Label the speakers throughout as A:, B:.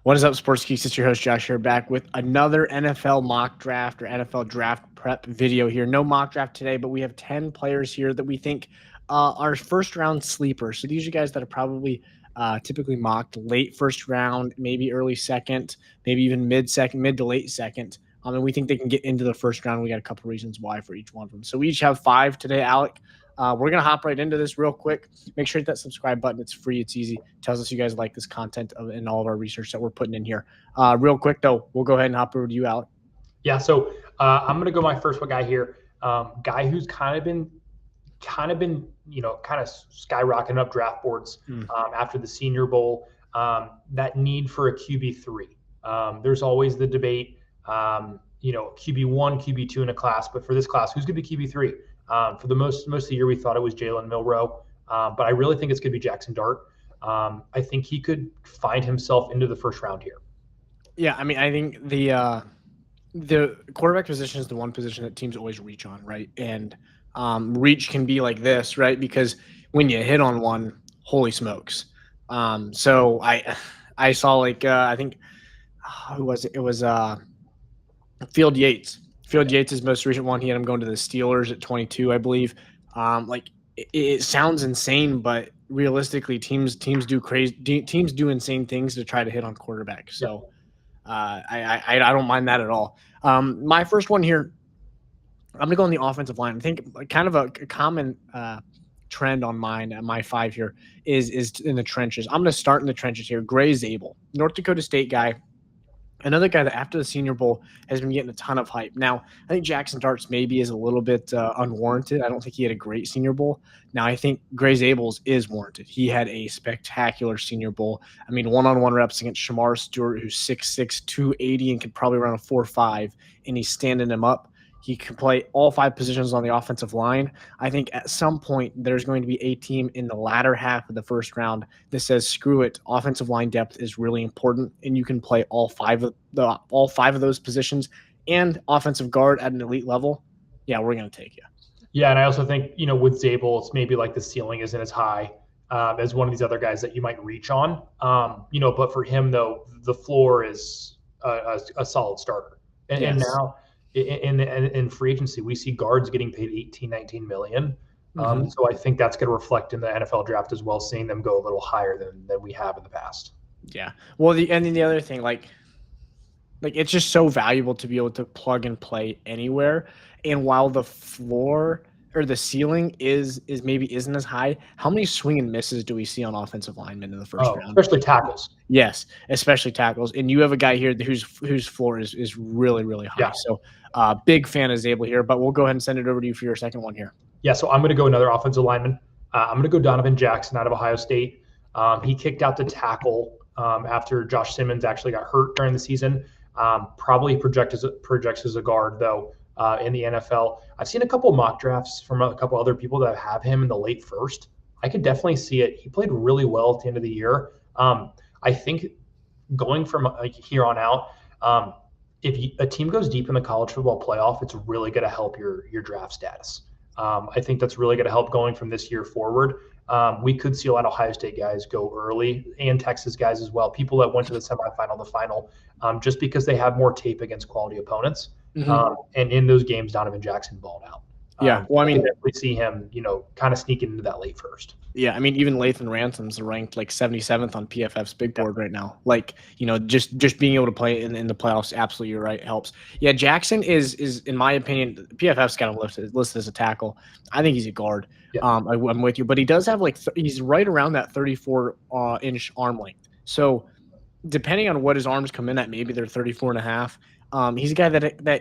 A: What is up, Sports Geeks? It's your host, Josh, here back with another NFL mock draft or NFL draft prep video here. No mock draft today, but we have 10 players here that we think are first-round sleepers. So these are guys that are probably typically mocked late first round, maybe early second, maybe even mid to late second. And we think they can get into the first round. We got a couple reasons why for each one of them. So we each have 5 today, Alec. We're going to hop right into this real quick. Make sure to hit that subscribe button. It's free. It's easy. It tells us you guys like this content and all of our research that we're putting in here. Real quick, though, we'll go ahead and hop over to you, Alec.
B: Yeah, so I'm going to go my first one guy here. Guy who's kind of been, skyrocketing up draft boards after the Senior Bowl. That need for a QB3. There's always the debate, QB1, QB2 in a class. But for this class, who's going to be QB3? For the most of the year, we thought it was Jalen Milroe, but I really think it's going to be Jackson Dart. I think he could find himself into the first round here.
A: Yeah, I mean, I think the quarterback position is the one position that teams always reach on, right? And reach can be like this, right? Because when you hit on one, holy smokes. So I saw I think who was it? It was Field Yates. Field Yates' most recent one. He had him going to the Steelers at 22, I believe. It sounds insane, but realistically, teams do insane things to try to hit on quarterbacks. So I don't mind that at all. My first one here, I'm gonna go on the offensive line. I think kind of a common trend on my 5 here is in the trenches. I'm gonna start in the trenches here. Gray Zabel, North Dakota State guy. Another guy that after the Senior Bowl has been getting a ton of hype. Now, I think Jackson Dart's maybe is a little bit unwarranted. I don't think he had a great Senior Bowl. Now, I think Gray Zabel's is warranted. He had a spectacular Senior Bowl. I mean, one-on-one reps against Shamar Stewart, who's 6'6", 280, and could probably run a 4.5, and he's standing him up. He can play all 5 positions on the offensive line. I think at some point there's going to be a team in the latter half of the first round that says, screw it, offensive line depth is really important, and you can play all five of those positions and offensive guard at an elite level. Yeah, we're going to take you.
B: Yeah, and I also think, with Zabel, it's maybe like the ceiling isn't as high as one of these other guys that you might reach on. But for him, though, the floor is a solid starter. And now – in free agency, we see guards getting paid $18-19 million. So I think that's going to reflect in the NFL draft as well, seeing them go a little higher than we have in the past.
A: Yeah. Well, the other thing, like it's just so valuable to be able to plug and play anywhere. And while the floor or the ceiling isn't as high, how many swing and misses do we see on offensive linemen in the first round?
B: Especially tackles.
A: Yes, especially tackles. And you have a guy here whose floor is really, really high.
B: Yeah.
A: So big fan of Zabel here, but we'll go ahead and send it over to you for your second one here.
B: Yeah, so I'm going to go another offensive lineman. I'm going to go Donovan Jackson out of Ohio State. He kicked out the tackle after Josh Simmons actually got hurt during the season. Probably projects as a guard, though, in the NFL. I've seen a couple mock drafts from a couple other people that have him in the late first. I could definitely see it. He played really well at the end of the year. I think going from here on out, if a team goes deep in the college football playoff, it's really going to help your draft status. I think that's really going to help going from this year forward. We could see a lot of Ohio State guys go early and Texas guys as well, people that went to the semifinal, the final, just because they have more tape against quality opponents. And in those games, Donovan Jackson balled out.
A: Yeah, well, I mean,
B: we see him, kind of sneaking into that late first.
A: Yeah, I mean, even Lathan Ransom's ranked like 77th on PFF's big board right now. Just being able to play in the playoffs, absolutely, you're right, helps. Yeah, Jackson is in my opinion, PFF's got him listed as a tackle. I think he's a guard. Yeah. I'm with you, but he does have he's right around that 34-inch arm length. So depending on what his arms come in at, maybe they're 34 and a half. He's a guy that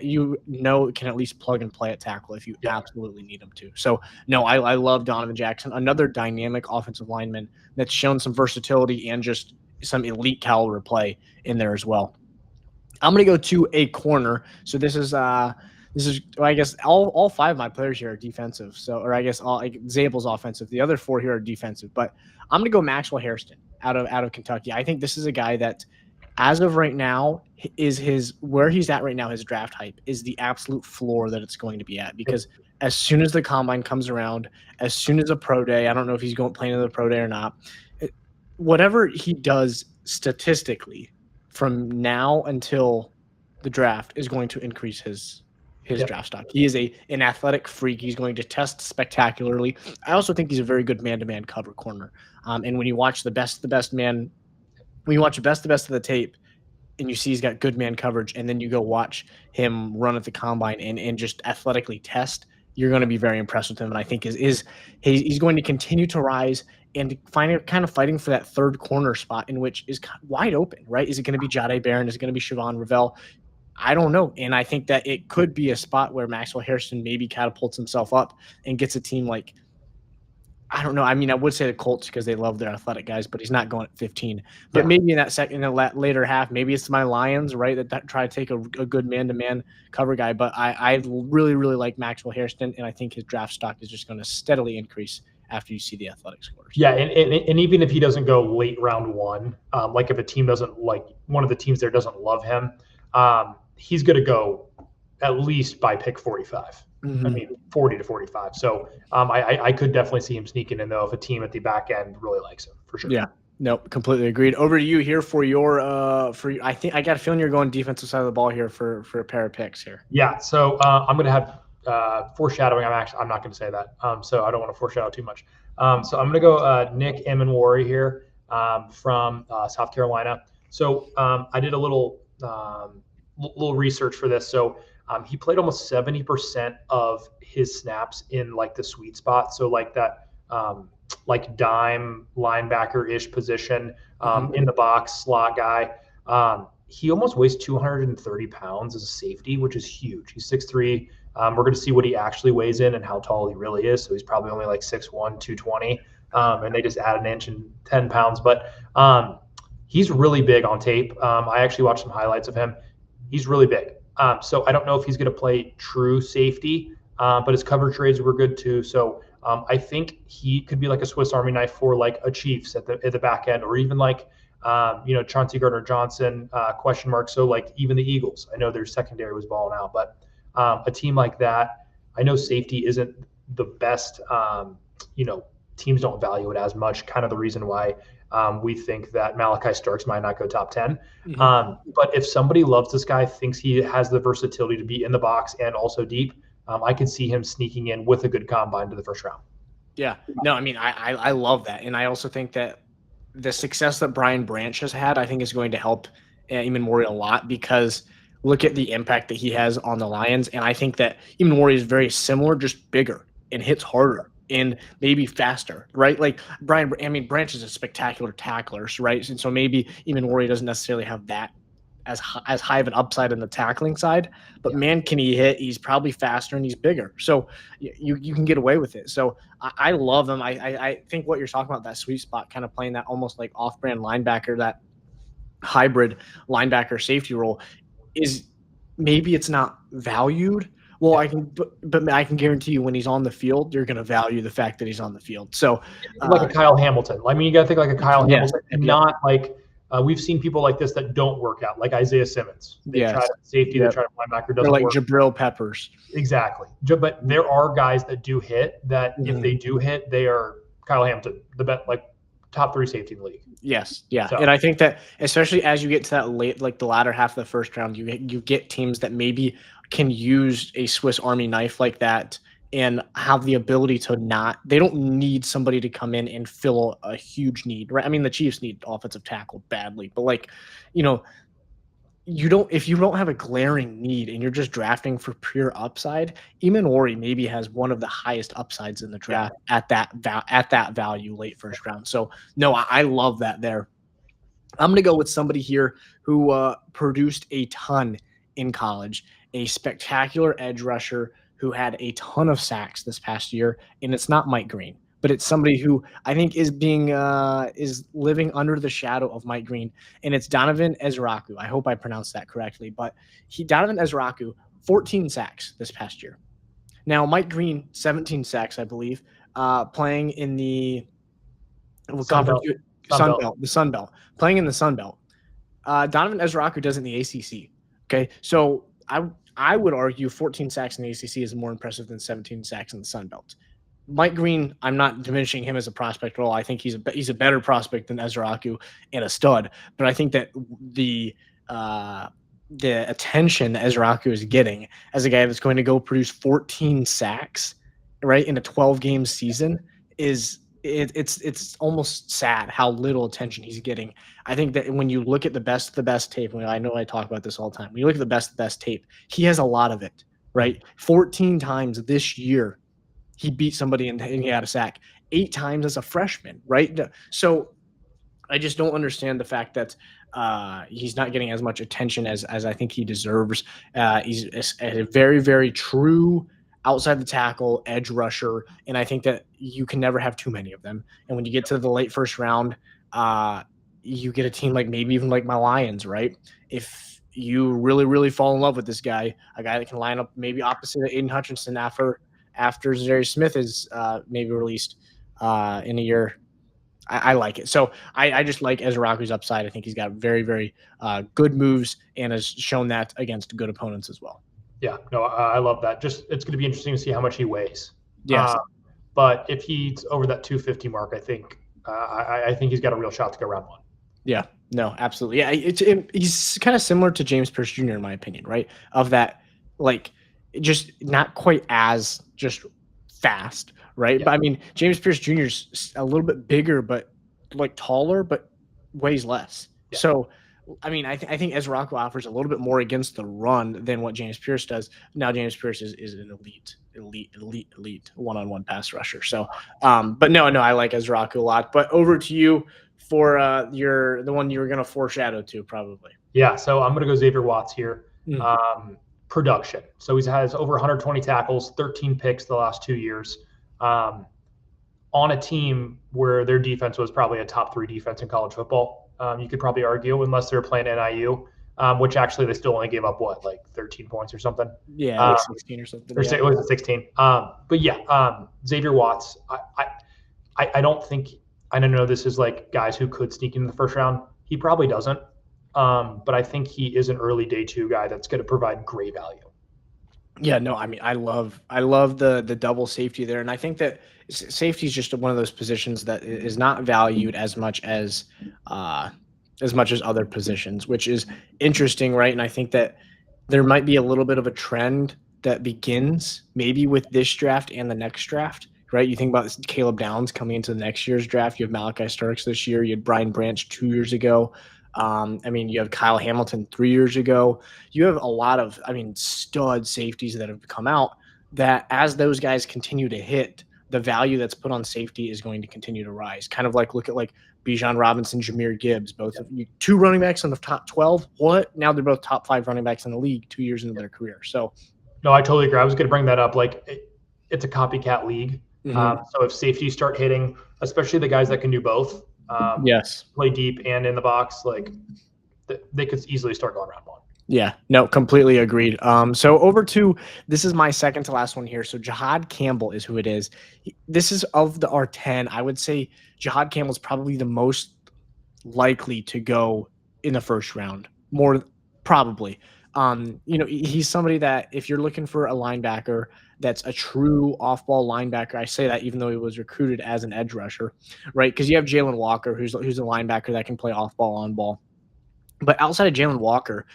A: can at least plug and play at tackle if you absolutely need him to. So, no, I love Donovan Jackson, another dynamic offensive lineman that's shown some versatility and just some elite caliber play in there as well. I'm going to go to a corner. So this is I guess all 5 of my players here are defensive. So, or I guess Zabel's offensive. The other 4 here are defensive. But I'm going to go Maxwell Hairston out of Kentucky. I think this is a guy that, as of right now, where he's at right now, his draft hype is the absolute floor that it's going to be at. Because as soon as the combine comes around, as soon as a pro day, I don't know if he's playing in the pro day or not, whatever he does statistically from now until the draft is going to increase his
B: Yep.
A: draft stock. He is an athletic freak. He's going to test spectacularly. I also think he's a very good man-to-man cover corner. And when you watch the best man, when you watch the best of the tape, and you see he's got good man coverage, and then you go watch him run at the combine and just athletically test, you're going to be very impressed with him. And I think he's going to continue to rise and kind of fighting for that third corner spot, in which is wide open, right? Is it going to be Jahdae Barron? Is it going to be Siobhan Revelle? I don't know. And I think that it could be a spot where Maxwell Hairston maybe catapults himself up and gets a team like, I don't know. I mean, I would say the Colts because they love their athletic guys, but he's not going at 15. But maybe in that later half, maybe it's my Lions, right, that try to take a good man-to-man cover guy. But I really, really like Maxwell Hairston, and I think his draft stock is just going to steadily increase after you see the athletic scores.
B: Yeah, and even if he doesn't go late round one, like if a team doesn't like one of the teams there doesn't love him, he's going to go at least by pick 45. I mean, 40 to 45. So I could definitely see him sneaking in, though, if a team at the back end really likes him, for sure.
A: Yeah, no, completely agreed. Over to you here for your I think I got a feeling you're going defensive side of the ball here for a pair of picks here.
B: Yeah, so I'm going to have foreshadowing. I'm not going to say that, so I don't want to foreshadow too much. So I'm going to go Nick Emanwari here from South Carolina. So I did a little research for this. So he played almost 70% of his snaps in like the sweet spot. So like that, like dime linebacker-ish position in the box, slot guy. He almost weighs 230 pounds as a safety, which is huge. He's 6'3". We're going to see what he actually weighs in and how tall he really is. So he's probably only like 6'1", 220. And they just add an inch and 10 pounds. But he's really big on tape. I actually watched some highlights of him. He's really big. So I don't know if he's going to play true safety, but his coverage rates were good too. So I think he could be like a Swiss Army knife for like a Chiefs at the back end, or even like Chauncey Gardner-Johnson question mark. So like even the Eagles. I know their secondary was balling out, but a team like that, I know safety isn't the best. Teams don't value it as much. Kind of the reason why we think that Malachi Starks might not go top 10. But if somebody loves this guy, thinks he has the versatility to be in the box and also deep, I could see him sneaking in with a good combine to the first round.
A: Yeah. No, I mean, I love that. And I also think that the success that Brian Branch has had, I think is going to help Emanwari a lot, because look at the impact that he has on the Lions. And I think that Emanwari is very similar, just bigger and hits harder and maybe faster, right? Like Branch is a spectacular tackler, right? And so maybe Emanwari doesn't necessarily have that as high of an upside in the tackling side, but man, can he hit? He's probably faster and he's bigger. So you can get away with it. So I love him. I think what you're talking about, that sweet spot, kind of playing that almost like off-brand linebacker, that hybrid linebacker safety role, is maybe it's not valued. Well, but I can guarantee you when he's on the field, you're going to value the fact that he's on the field. So
B: like a Kyle Hamilton. I mean, you got to think like a Kyle Hamilton, and not like we've seen people like this that don't work out, like Isaiah Simmons. They try to safety, they try to linebacker, doesn't
A: like
B: work.
A: Jabril Peppers.
B: Exactly. But there are guys that do hit that if they do hit, they are Kyle Hamilton, the best, like top 3 safety in the league.
A: Yes. Yeah. So. And I think that especially as you get to that late, like the latter half of the first round, you get teams that maybe can use a Swiss Army knife like that and have the ability to they don't need somebody to come in and fill a huge need, right? I mean, the Chiefs need offensive tackle badly, but like, if you don't have a glaring need and you're just drafting for pure upside, Emanwari maybe has one of the highest upsides in the draft at that value late first round. So no, I love that there. I'm going to go with somebody here who produced a ton in college, a spectacular edge rusher who had a ton of sacks this past year, and it's not Mike Green, but it's somebody who I think is living under the shadow of Mike Green, and it's Donovan Ezraku. I hope I pronounced that correctly, but Donovan Ezraku, 14 sacks this past year. Now, Mike Green, 17 sacks, I believe, playing in the Sun Belt, playing in the Sun Belt. Donovan Ezraku does it in the ACC. Okay, so I would argue 14 sacks in the ACC is more impressive than 17 sacks in the Sun Belt. Mike Green, I'm not diminishing him as a prospect at all. I think he's a better prospect than Ezra Aku and a stud. But I think that uh, the attention that Ezra Aku is getting as a guy that's going to go produce 14 sacks, right, in a 12 game season it's almost sad how little attention he's getting. I think that when you look at the best tape, I know I talk about this all the time. When you look at the best tape, he has a lot of it, right? 14 times this year he beat somebody and he had a sack, 8 times as a freshman, right? So I just don't understand the fact that he's not getting as much attention as I think he deserves. He's a very, very true outside the tackle edge rusher, and I think that you can never have too many of them. And when you get to the late first round, uh, you get a team like maybe even like my Lions, right? If you really, really fall in love with this guy, a guy that can line up maybe opposite of Aiden Hutchinson after Zary Smith is maybe released in a year. I like it. So I just like Ezraku's upside. I think he's got very, very good moves and has shown that against good opponents as well.
B: Yeah, no, I love that. Just it's going to be interesting to see how much he weighs.
A: Yes.
B: But if he's over that 250 mark, I think he's got a real shot to go round one.
A: Yeah, no, absolutely. Yeah, he's kind of similar to James Pierce Jr. in my opinion, right? Of that, like, just not quite as just fast, right?
B: Yeah.
A: But I mean, James Pierce Jr. is a little bit bigger, but like taller, but weighs less.
B: Yeah.
A: So, I mean, I think Ezra offers a little bit more against the run than what James Pierce does. Now, James Pierce is an elite one-on-one pass rusher. So, but no, I like Ezra a lot. But over to you for the one you were going to foreshadow to probably.
B: Yeah, so I'm going to go Xavier Watts here. Production. So he has over 120 tackles, 13 picks the last 2 years. On a team where their defense was probably a top 3 defense in college football. You could probably argue, unless they're playing NIU, which actually they still only gave up like 13 points or something.
A: Yeah, like 16 or something.
B: Or yeah. Was it 16? But yeah, Xavier Watts. I don't think, I don't know, this is like guys who could sneak in the first round. He probably doesn't. But I think he is an early day 2 guy that's going to provide great value.
A: Yeah, no, I mean, I love the double safety there, and I think that safety is just one of those positions that is not valued as much as other positions, which is interesting, right? And I think that there might be a little bit of a trend that begins maybe with this draft and the next draft, right? You think about this, Caleb Downs coming into the next year's draft. You have Malachi Starks this year. You had Brian Branch 2 years ago. I mean, you have Kyle Hamilton 3 years ago. You have a lot of, stud safeties that have come out that as those guys continue to hit, the value that's put on safety is going to continue to rise. Kind of like look at like Bijan Robinson, Jahmyr Gibbs, both of you, 2 running backs in the top 12. What? Now they're both top 5 running backs in the league 2 years into their career. So,
B: no, I totally agree. I was going to bring that up. Like, it's a copycat league. So if safeties start hitting, especially the guys that can do both,
A: yes,
B: play deep and in the box, like they could easily start going round one.
A: Yeah, no, completely agreed. So over to, this is my second to last one here. So Jihad Campbell is who it is. This is of the R10. I would say Jihad Campbell is probably the most likely to go in the first round. More probably. He's somebody that if you're looking for a linebacker that's a true off-ball linebacker, I say that even though he was recruited as an edge rusher, right? Because you have Jalen Walker, who's a linebacker that can play off-ball, on-ball. But outside of Jalen Walker,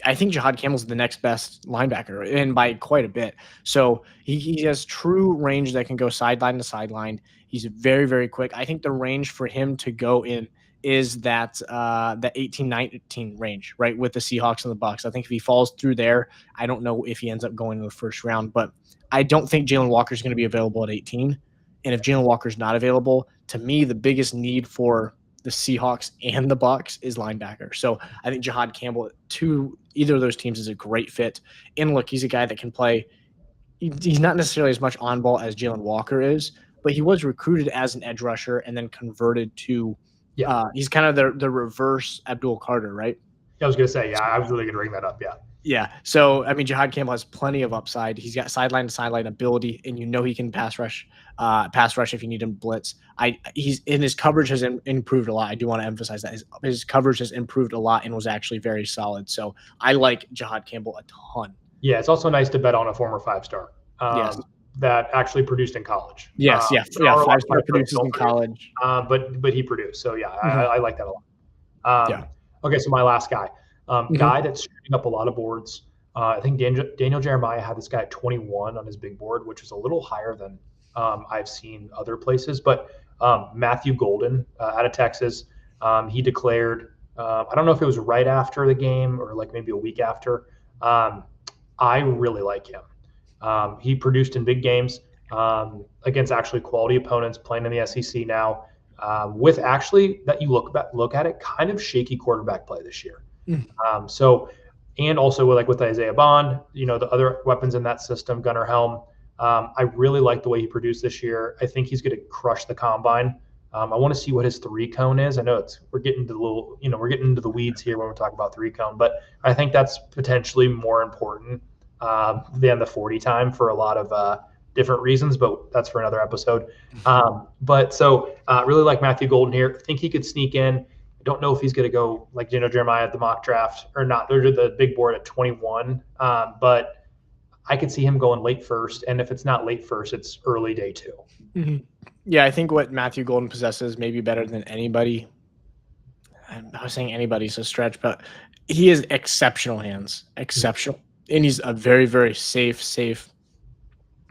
A: I think Jihad Campbell's the next best linebacker, and by quite a bit. So he has true range that can go sideline to sideline. He's very, very quick. I think the range for him to go in is that 18-19 range, right, with the Seahawks and the Bucs. I think if he falls through there, I don't know if he ends up going to the first round, but I don't think Jalen Walker is going to be available at 18. And if Jalen Walker's not available, to me, the biggest need for the Seahawks and the Bucs is linebacker. So I think Jihad Campbell to either of those teams is a great fit. And look, he's a guy that can play. He's not necessarily as much on ball as Jalen Walker is, but he was recruited as an edge rusher and then converted to. He's kind of the reverse Abdul Carter, right?
B: I was going to say, yeah, I was really going to bring that up. Yeah.
A: Yeah. So, Jihad Campbell has plenty of upside. He's got sideline to sideline ability, and he can pass rush if you need him blitz. His coverage has improved a lot. I do want to emphasize that his coverage has improved a lot and was actually very solid. So I like Jihad Campbell a ton.
B: Yeah. It's also nice to bet on a former 5-star.
A: Yes.
B: that actually produced in college.
A: Yes, yeah,
B: There are a lot of
A: 5-star
B: players that
A: produces
B: don't
A: in
B: produce,
A: college.
B: but he produced. So yeah,
A: Mhm.
B: I like that a lot.
A: Yeah.
B: Okay, so my last guy,
A: Mhm.
B: guy that's shooting up a lot of boards. I think Daniel Jeremiah had this guy at 21 on his big board, which is a little higher than I've seen other places. But Matthew Golden out of Texas, he declared. I don't know if it was right after the game or like maybe a week after. Um, I really like him. He produced in big games against actually quality opponents, playing in the SEC now. With actually that you look at it, kind of shaky quarterback play this year.
A: Mm.
B: So, and also with Isaiah Bond, the other weapons in that system, Gunnar Helm. I really like the way he produced this year. I think he's going to crush the combine. I want to see what his 3-cone is. I know we're getting into the weeds here when we talk about 3-cone, but I think that's potentially more important than the 40 time for a lot of different reasons, but that's for another episode. But so really like Matthew Golden here. Think he could sneak in. I don't know if he's going to go like Jeremiah at the mock draft or not. They're the big board at 21, but I could see him going late first, and if it's not late first, it's early day 2.
A: Mhm. Yeah, I think what Matthew Golden possesses maybe better than anybody. I was saying anybody's a stretch, but he has exceptional hands, exceptional, and he's a very, very safe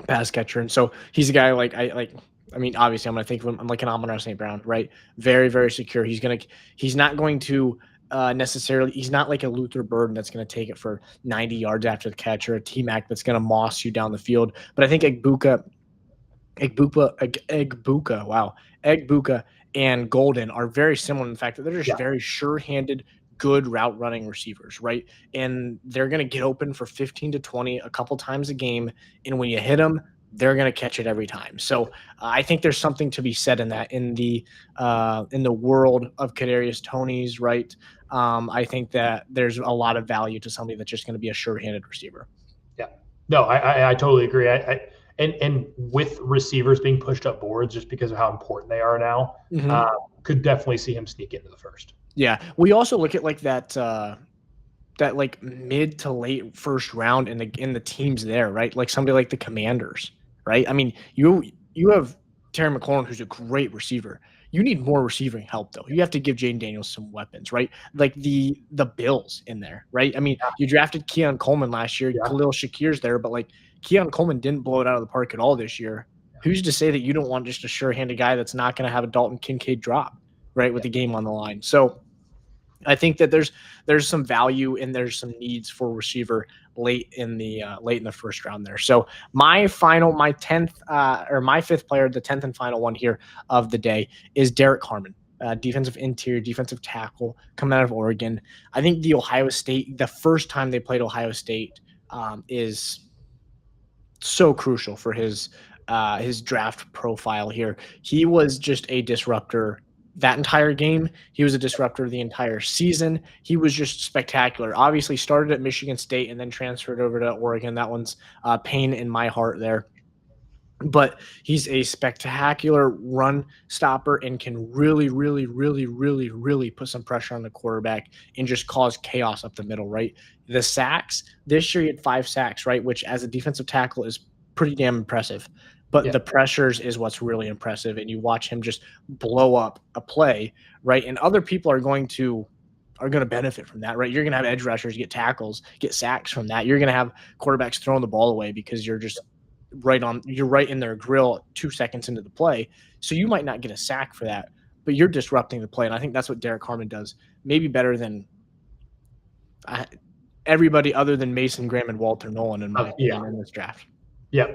A: pass catcher. And so he's a guy like I like. I mean, obviously, I'm gonna think of him like an Amon-Ra St. Brown, right? Very, very secure. He's not going to necessarily. He's not like a Luther Burden that's going to take it for 90 yards after the catch, or a T-Mac that's going to moss you down the field. But I think Egbuka and Golden are very similar in the fact that they're just
B: Yeah.
A: very sure-handed, good route running receivers, right? And they're going to get open for 15 to 20 a couple times a game. And when you hit them, they're going to catch it every time. So I think there's something to be said in that in the world of Kadarius Toney's, right? I think that there's a lot of value to somebody that's just going to be a sure-handed receiver.
B: Yeah. No, I totally agree. And with receivers being pushed up boards just because of how important they are now, could definitely see him sneak into the first.
A: Yeah, we also look at like that like mid to late first round in the teams there, right? Like somebody like the Commanders, right? I mean, you have Terry McLaurin, who's a great receiver. You need more receiving help though. You have to give Jaden Daniels some weapons, right? Like the Bills in there, right? I mean, you drafted Keon Coleman last year.
B: Yeah.
A: Khalil Shakir's there, but like Keon Coleman didn't blow it out of the park at all this year. Who's to say that you don't want just a sure-handed guy that's not going to have a Dalton Kincaid drop, right, with the game on the line? So I think that there's some value and there's some needs for receiver late in the first round there. So my 10th or my 5th player, the 10th and final one here of the day is Derek Harmon, defensive interior, defensive tackle coming out of Oregon. I think the first time they played Ohio State is so crucial for his draft profile here. He was just a disruptor that entire game. He was a disruptor the entire season. He was just spectacular. Obviously started at Michigan State and then transferred over to Oregon. That one's pain in my heart there. But he's a spectacular run stopper and can really, really, really, really, really put some pressure on the quarterback and just cause chaos up the middle, right? The sacks, this year he had 5 sacks, right? Which as a defensive tackle is pretty damn impressive. But the pressures is what's really impressive. And you watch him just blow up a play, right? And other people are going to benefit from that, right? You're going to have edge rushers get tackles, get sacks from that. You're going to have quarterbacks throwing the ball away because you're right in their grill 2 seconds into the play. So you might not get a sack for that, but you're disrupting the play. And I think that's what Derek Harmon does, maybe better than everybody other than Mason Graham and Walter Nolan in my opinion in this draft.
B: Yeah,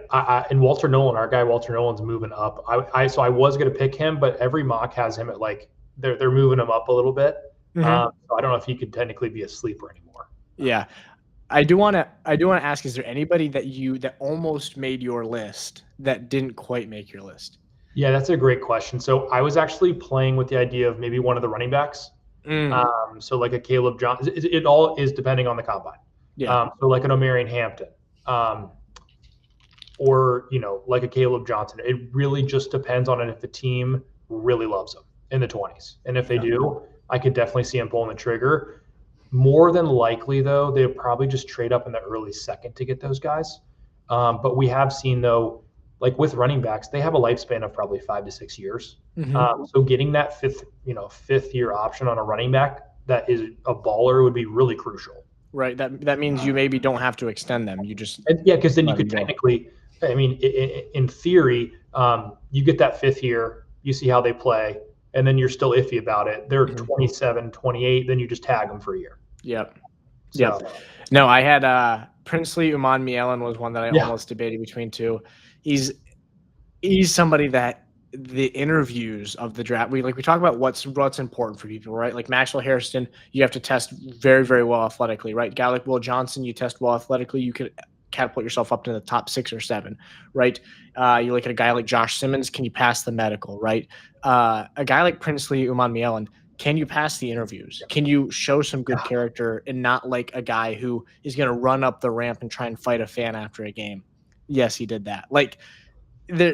B: and Walter Nolan, our guy Walter Nolan's moving up. So I was going to pick him, but every mock has him at like they're moving him up a little bit. So I don't know if he could technically be a sleeper anymore.
A: Yeah, I do want to ask: is there anybody that almost made your list that didn't quite make your list?
B: Yeah, that's a great question. So I was actually playing with the idea of maybe one of the running backs. So like a Caleb Johnson. It all is depending on the combine.
A: Yeah.
B: So like an Omarion Hampton. Or like a Caleb Johnson. It really just depends on it if the team really loves him in the 20s. And if they do, I could definitely see him pulling the trigger. More than likely, though, they'll probably just trade up in the early second to get those guys. But we have seen, though, like with running backs, they have a lifespan of probably 5 to 6 years.
A: Mm-hmm.
B: So getting that fifth year option on a running back that is a baller would be really crucial.
A: Right. That means you maybe don't have to extend them. You just
B: And yeah, because then you
A: let them
B: could
A: go.
B: technically, I mean, in theory, you get that 5th year, you see how they play, and then you're still iffy about it. They're
A: Mhm.
B: 27, 28, then you just tag them for a year.
A: Yep.
B: So,
A: Yep. No, I had Princely Uman Mielen was one that I
B: Yeah.
A: almost debated between two. He's somebody that the interviews of the draft, we talk about what's important for people, right? Like Maxwell Harrison, you have to test very, very well athletically, right? Guy like Will Johnson, you test well athletically, you could catapult yourself up to the top 6 or 7, right? You look at a guy like Josh Simmons, can you pass the medical, right? A guy like Princely Uman Mielen, can you pass the interviews? Can you show some good character and not like a guy who is going to run up the ramp and try and fight a fan after a game? Yes, he did that.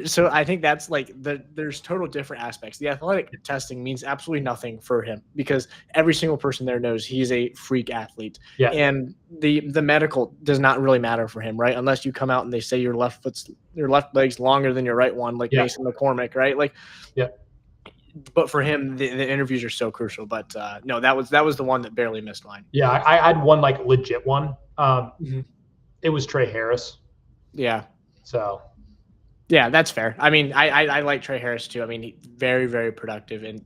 A: So I think that's there's total different aspects. The athletic testing means absolutely nothing for him because every single person there knows he's a freak athlete.
B: Yeah.
A: And the medical does not really matter for him, right? Unless you come out and they say your left leg's longer than your right one, like Mason McCormick, right?
B: Yeah.
A: But for him, the interviews are so crucial. But no, that was the one that barely missed mine.
B: Yeah, I had one like legit one.
A: Mhm.
B: It was Trey Harris.
A: Yeah.
B: So
A: yeah, that's fair. I mean, I like Trey Harris too. I mean, very, very productive. And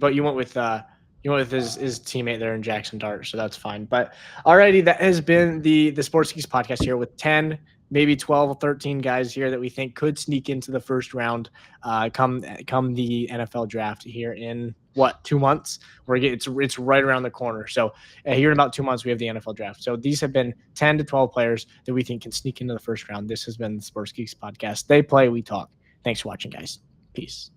A: but you went with his teammate there in Jackson Dart, so that's fine. But alrighty, that has been the Sports Geeks podcast here with 10, maybe 12 or 13 guys here that we think could sneak into the first round come the NFL draft here in 2 months. It's right around the corner. So here in about 2 months we have the NFL draft. So these have been 10 to 12 players that we think can sneak into the first round. This has been the Sports Geeks podcast. They play, we talk. Thanks for watching, guys. Peace.